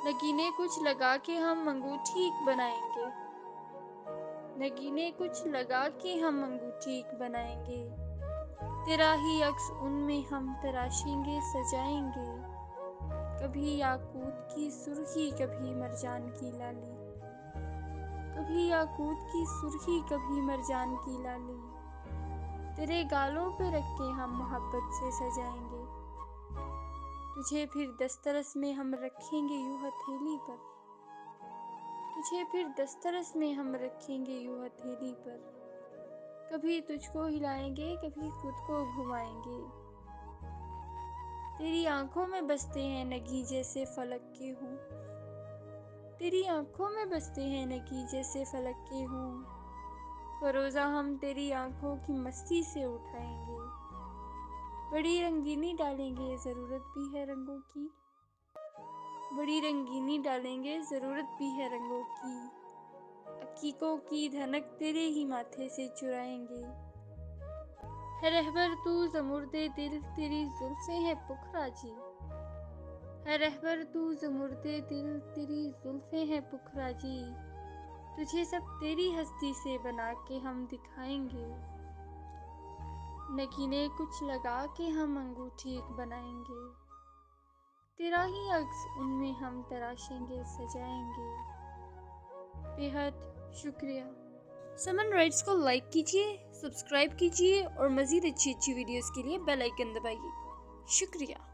नगीने कुछ लगा के हम अंगूठी एक बनाएंगे। नगीने कुछ लगा के हम अंगूठी एक बनाएंगे। तेरा ही अक्स उनमें हम तराशेंगे सजाएंगे। कभी याकूत की सुर्खी कभी मरजान की लाली। कभी याकूत की सुर्खी कभी मरजान की लाली। तेरे गालों पे रख के हम मोहब्बत से सजाएंगे। तुझे फिर दस्तरस में हम रखेंगे यूं हथेली पर। तुझे फिर दस्तरस में हम रखेंगे यूं हथेली पर। कभी तुझको हिलाएंगे कभी खुद को घुमाएंगे। तेरी आंखों में बसते हैं नगी जैसे फलक के हों। तेरी आंखों में बसते हैं नगी जैसे फलक के हों। फरोजा हम तेरी आंखों की मस्ती से उठाएंगे। बड़ी रंगीनी डालेंगे ज़रूरत भी है रंगों की। बड़ी रंगीनी डालेंगे ज़रूरत भी है रंगों की। अकीकों की धनक तेरे ही माथे से चुराएंगे। है रहबर तू ज़मुर्दे दिल तेरी जुल्फ़ें हैं पुखरा जी। है रहबर तू ज़मुर्दे दिल तेरी जुल्फ़ें हैं पुखरा जी। तुझे सब तेरी हस्ती से बना के हम दिखाएंगे। नगीने कुछ लगा के हम अंगूठी एक बनाएंगे। तेरा ही अक्स उनमें हम तराशेंगे सजाएंगे। बेहद शुक्रिया। समन राइट्स को लाइक कीजिए, सब्सक्राइब कीजिए और मज़ीद अच्छी अच्छी वीडियोस के लिए बेल आइकन दबाइए। शुक्रिया।